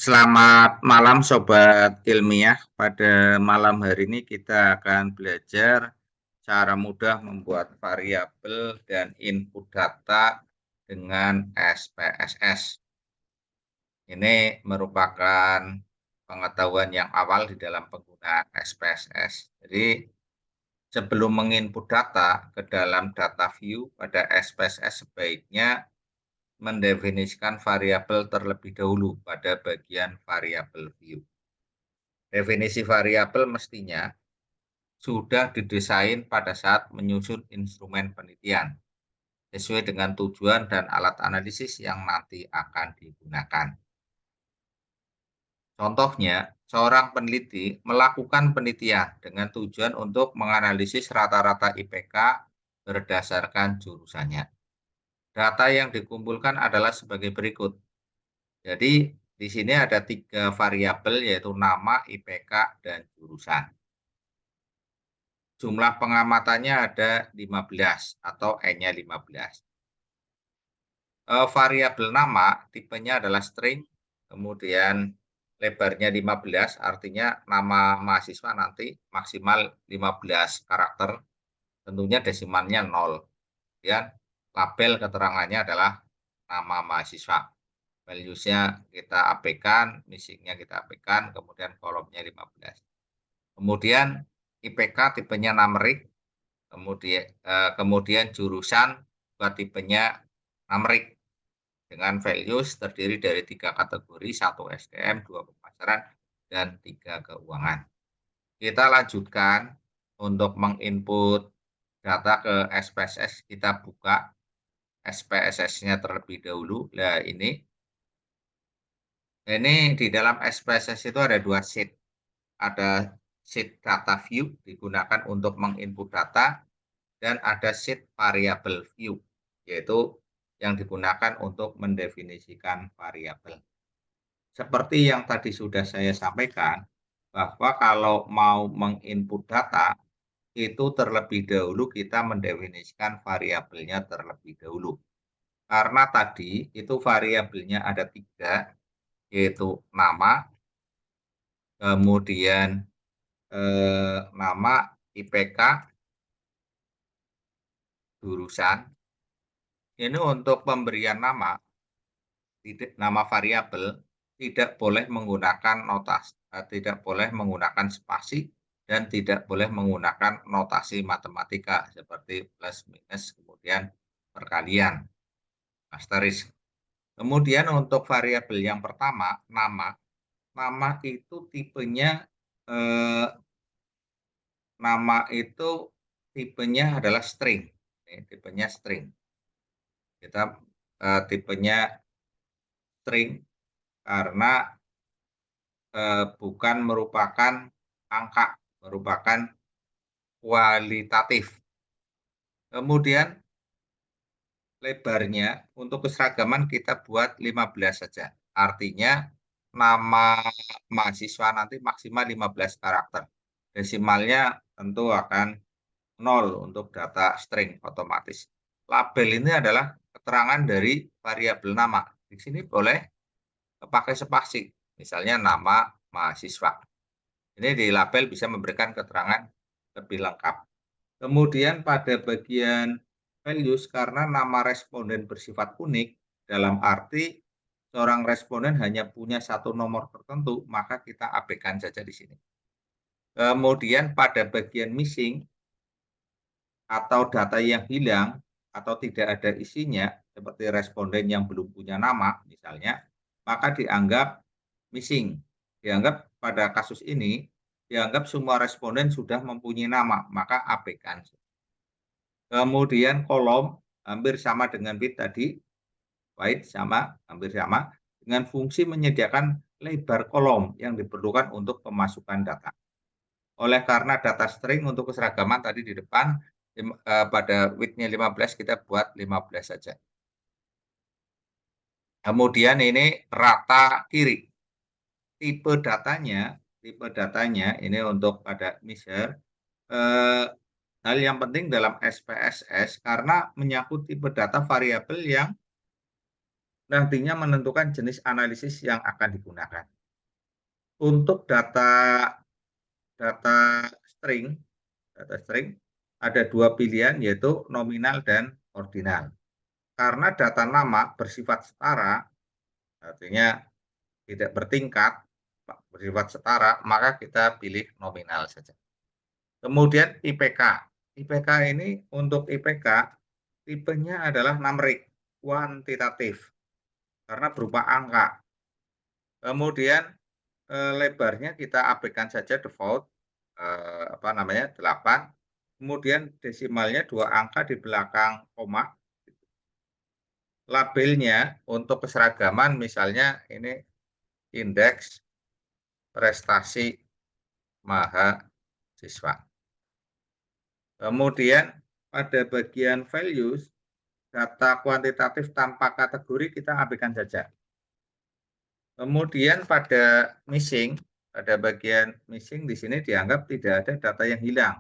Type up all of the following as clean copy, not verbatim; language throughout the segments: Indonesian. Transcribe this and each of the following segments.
Selamat malam Sobat Ilmiah. Pada malam hari ini kita akan belajar cara mudah membuat variabel dan input data dengan SPSS. Ini merupakan pengetahuan yang awal di dalam penggunaan SPSS. Jadi sebelum menginput data ke dalam data view pada SPSS sebaiknya mendefinisikan variabel terlebih dahulu pada bagian variabel view. Definisi variabel mestinya sudah didesain pada saat menyusun instrumen penelitian, sesuai dengan tujuan dan alat analisis yang nanti akan digunakan. Contohnya, seorang peneliti melakukan penelitian dengan tujuan untuk menganalisis rata-rata IPK berdasarkan jurusannya. Data yang dikumpulkan adalah sebagai berikut. Jadi, di sini ada 3 variabel yaitu nama, IPK, dan jurusan. Jumlah pengamatannya ada 15 atau N-nya 15. Variabel nama tipenya adalah string, kemudian lebarnya 15, artinya nama mahasiswa nanti maksimal 15 karakter, tentunya desimalnya 0. Kemudian label keterangannya adalah nama mahasiswa. Values-nya kita abaikan, missing-nya kita abaikan, kemudian kolomnya 15. Kemudian IPK tipenya numerik, kemudian jurusan buat tipenya numerik dengan values terdiri dari 3 kategori, 1 SDM, 2 pemasaran, dan 3 keuangan. Kita lanjutkan untuk menginput data ke SPSS, kita buka SPSS-nya terlebih dahulu. Nah, ini di dalam SPSS itu ada 2 sheet. Ada sheet data view digunakan untuk menginput data, dan ada sheet variable view, yaitu yang digunakan untuk mendefinisikan variabel. Seperti yang tadi sudah saya sampaikan, bahwa kalau mau menginput data, itu terlebih dahulu kita mendefinisikan variabelnya terlebih dahulu. Karena tadi itu variabelnya ada 3, yaitu nama, kemudian nama, IPK, jurusan. Ini untuk pemberian nama variabel tidak boleh menggunakan tidak boleh menggunakan spasi, dan tidak boleh menggunakan notasi matematika seperti plus minus kemudian perkalian, asterisk. Kemudian untuk variabel yang pertama, nama itu tipenya adalah string. Tipenya string. Kita tipenya string karena bukan merupakan angka, merupakan kualitatif. Kemudian lebarnya untuk keseragaman kita buat 15 saja. Artinya nama mahasiswa nanti maksimal 15 karakter. Desimalnya tentu akan 0 untuk data string otomatis. Label ini adalah keterangan dari variabel nama. Di sini boleh pakai spasi, misalnya nama mahasiswa. Ini di label bisa memberikan keterangan lebih lengkap. Kemudian pada bagian values, karena nama responden bersifat unik, dalam arti seorang responden hanya punya 1 nomor tertentu, maka kita abaikan saja di sini. Kemudian pada bagian missing atau data yang hilang atau tidak ada isinya, seperti responden yang belum punya nama misalnya, maka dianggap missing. Dianggap pada kasus ini, dianggap semua responden sudah mempunyai nama, maka abaikan. Kemudian kolom hampir sama dengan width tadi, width hampir sama, dengan fungsi menyediakan lebar kolom yang diperlukan untuk pemasukan data. Oleh karena data string untuk keseragaman tadi di depan, pada width-nya 15 kita buat 15 saja. Kemudian ini rata kiri. Tipe datanya ini untuk pada measure. Hal yang penting dalam SPSS karena menyangkut tipe data variabel yang nantinya menentukan jenis analisis yang akan digunakan. Untuk data string data string ada dua pilihan, yaitu nominal dan ordinal. Karena data nama bersifat setara, artinya tidak bertingkat, bersifat setara, maka kita pilih nominal saja. Kemudian IPK. IPK ini untuk IPK tipenya adalah numerik, kuantitatif, karena berupa angka. Kemudian lebarnya kita abaikan saja default, 8. Kemudian desimalnya 2 angka di belakang koma. Labelnya untuk keseragaman misalnya ini indeks prestasi mahasiswa. Kemudian pada bagian values, data kuantitatif tanpa kategori kita abaikan saja. Kemudian pada bagian missing di sini dianggap tidak ada data yang hilang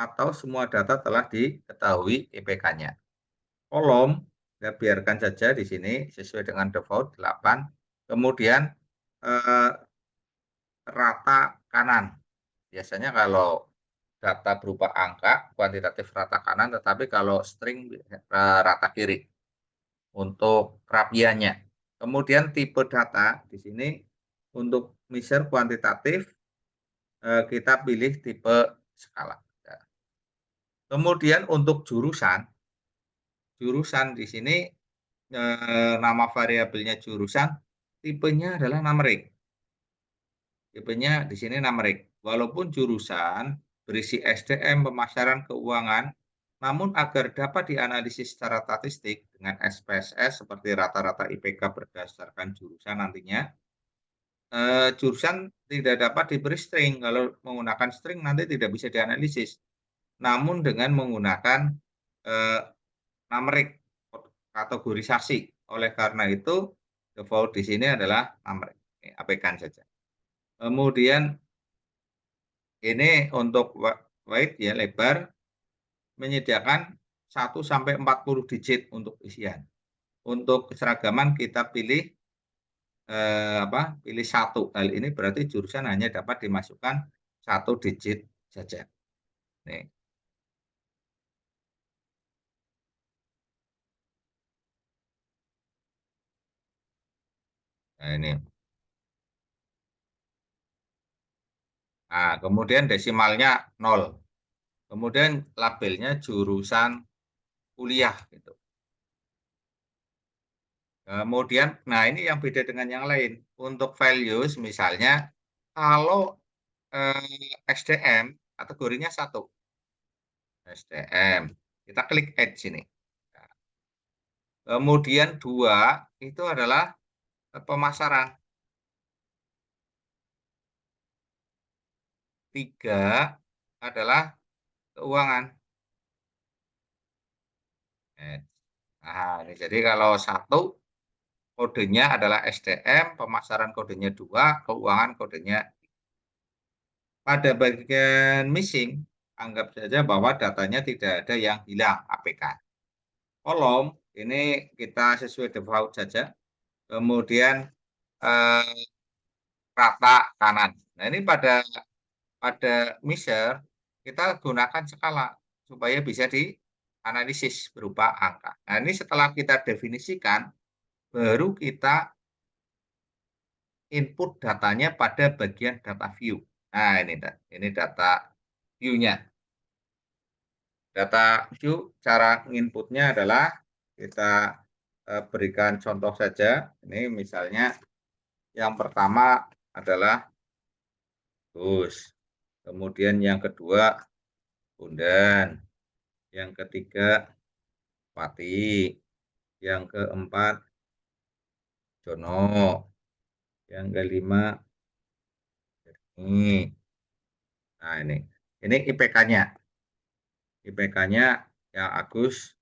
atau semua data telah diketahui IPK-nya. Kolom kita biarkan saja di sini sesuai dengan default 8. Kemudian rata kanan. Biasanya kalau data berupa angka kuantitatif rata kanan, tetapi kalau string rata kiri untuk kerapiannya. Kemudian tipe data di sini untuk measure kuantitatif kita pilih tipe skala. Kemudian untuk jurusan di sini nama variabelnya jurusan tipenya adalah numerik. Tipenya di sini numerik. Walaupun jurusan berisi SDM, pemasaran keuangan, namun agar dapat dianalisis secara statistik dengan SPSS seperti rata-rata IPK berdasarkan jurusan nantinya, jurusan tidak dapat diberi string. Kalau menggunakan string nanti tidak bisa dianalisis. Namun dengan menggunakan numerik kategorisasi. Oleh karena itu, default di sini adalah numerik. Abaikan saja. Kemudian ini untuk weight ya, lebar, menyediakan 1 sampai 40 digit untuk isian. Untuk keseragaman kita pilih pilih 1. Hal ini berarti jurusan hanya dapat dimasukkan 1 digit saja. Nih. Nah, ini. Nah, kemudian desimalnya 0. Kemudian labelnya jurusan kuliah gitu. Kemudian, nah ini yang beda dengan yang lain. Untuk values misalnya, kalau SDM kategorinya 1. SDM. Kita klik add sini. Nah, kemudian 2 itu adalah pemasaran. 3 adalah keuangan. Nah, ini jadi kalau 1 kodenya adalah SDM, pemasaran kodenya 2, keuangan kodenya. Pada bagian missing, anggap saja bahwa datanya tidak ada yang hilang APK. Kolom ini kita sesuai default saja. Kemudian rata kanan. Nah, ini pada measure kita gunakan skala supaya bisa dianalisis berupa angka. Nah, ini setelah kita definisikan, baru kita input datanya pada bagian data view. Nah, ini data view-nya. Data view cara inputnya adalah kita berikan contoh saja. Ini misalnya yang pertama adalah Gus. Kemudian yang kedua Bondan. Yang ketiga Pati. Yang keempat Jono. Yang kelima ini. Nah, ini IPK-nya. IPK-nya ya Agus.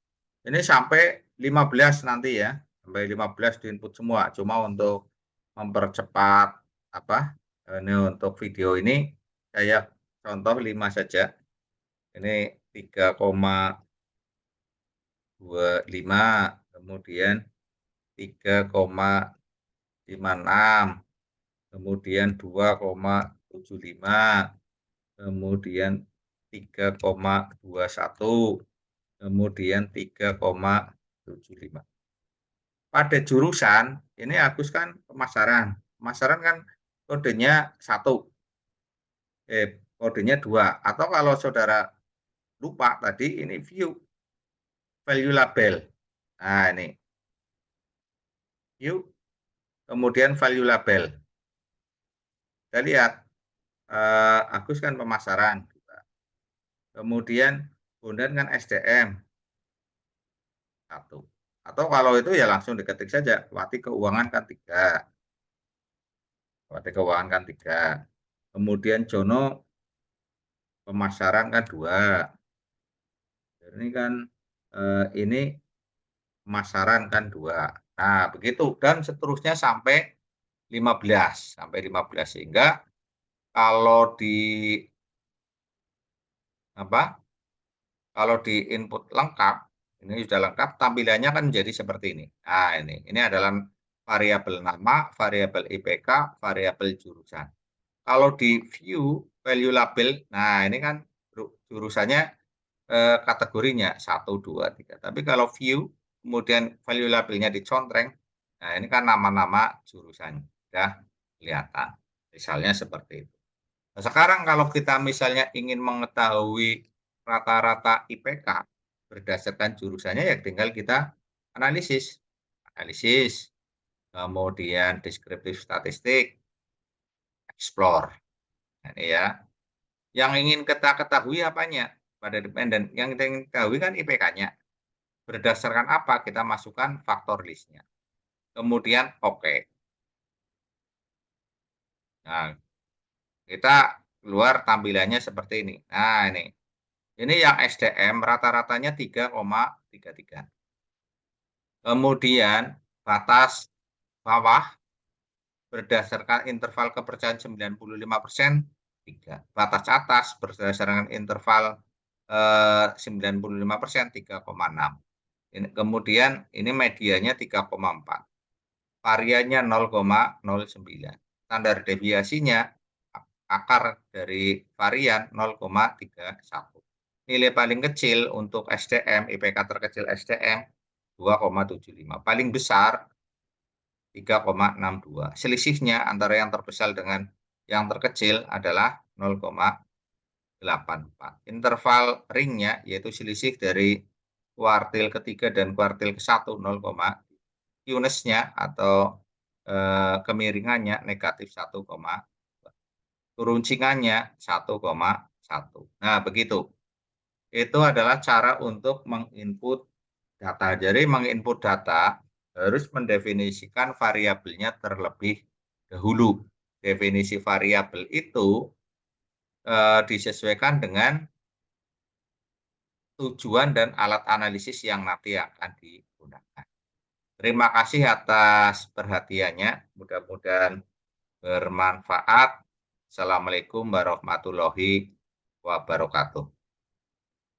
Ini sampai 15 nanti ya. Sampai 15 di input semua. Cuma untuk mempercepat ini untuk video ini saya contoh 5 saja. Ini 3,25, kemudian 3,56, kemudian 2,75, kemudian 3,21, kemudian 3,75. Pada jurusan, ini Agus kan pemasaran. Pemasaran kan kodenya 1, kodenya 2. Atau kalau saudara lupa tadi, ini view, value label. Nah, ini. View, kemudian value label. Kita lihat, Agus kan pemasaran. Kemudian Bondan kan SDM. 1. Atau kalau itu ya langsung diketik saja, Wati Keuangan kan 3. Wati Keuangan kan 3. Kemudian Jono pemasaran kan 2. Ini kan ini pemasaran kan 2. Nah, begitu dan seterusnya sampai 15, sehingga kalau di input lengkap, ini sudah lengkap, tampilannya kan menjadi seperti ini. Nah, ini adalah variabel nama, variabel IPK, variabel jurusan. Kalau di view value label, nah ini kan jurusannya kategorinya 1, 2, 3. Tapi kalau view kemudian value labelnya dicontreng, nah ini kan nama-nama jurusan sudah kelihatan. Misalnya seperti itu. Nah, sekarang kalau kita misalnya ingin mengetahui rata-rata IPK berdasarkan jurusannya, ya tinggal kita analisis, kemudian deskriptif statistik, explore. Nah, ini ya. Yang ingin kita ketahui apanya? Pada dependen. Yang kita ingin ketahui kan IPK-nya. Berdasarkan apa? Kita masukkan faktor list-nya. Kemudian oke. Nah, kita keluar tampilannya seperti ini. Nah, ini. Ini yang SDM rata-ratanya 3,33. Kemudian batas bawah berdasarkan interval kepercayaan 95%, 3. Batas atas berdasarkan interval 95%, 3,6. Kemudian ini medianya 3,4. Variannya 0,09. Standar deviasinya akar dari varian 0,31. Nilai paling kecil untuk SDM, IPK terkecil SDM 2,75. Paling besar 3,62. Selisihnya antara yang terbesar dengan yang terkecil adalah 0,84. Interval ringnya yaitu selisih dari kuartil ketiga dan kuartil ke-1 0, Q-nya atau kemiringannya negatif 1, turuncingannya 1,1. Nah, begitu. Itu adalah cara untuk menginput data. Jadi menginput data harus mendefinisikan variabelnya terlebih dahulu. Definisi variabel itu disesuaikan dengan tujuan dan alat analisis yang nanti akan digunakan. Terima kasih atas perhatiannya. Mudah-mudahan bermanfaat. Assalamualaikum warahmatullahi wabarakatuh.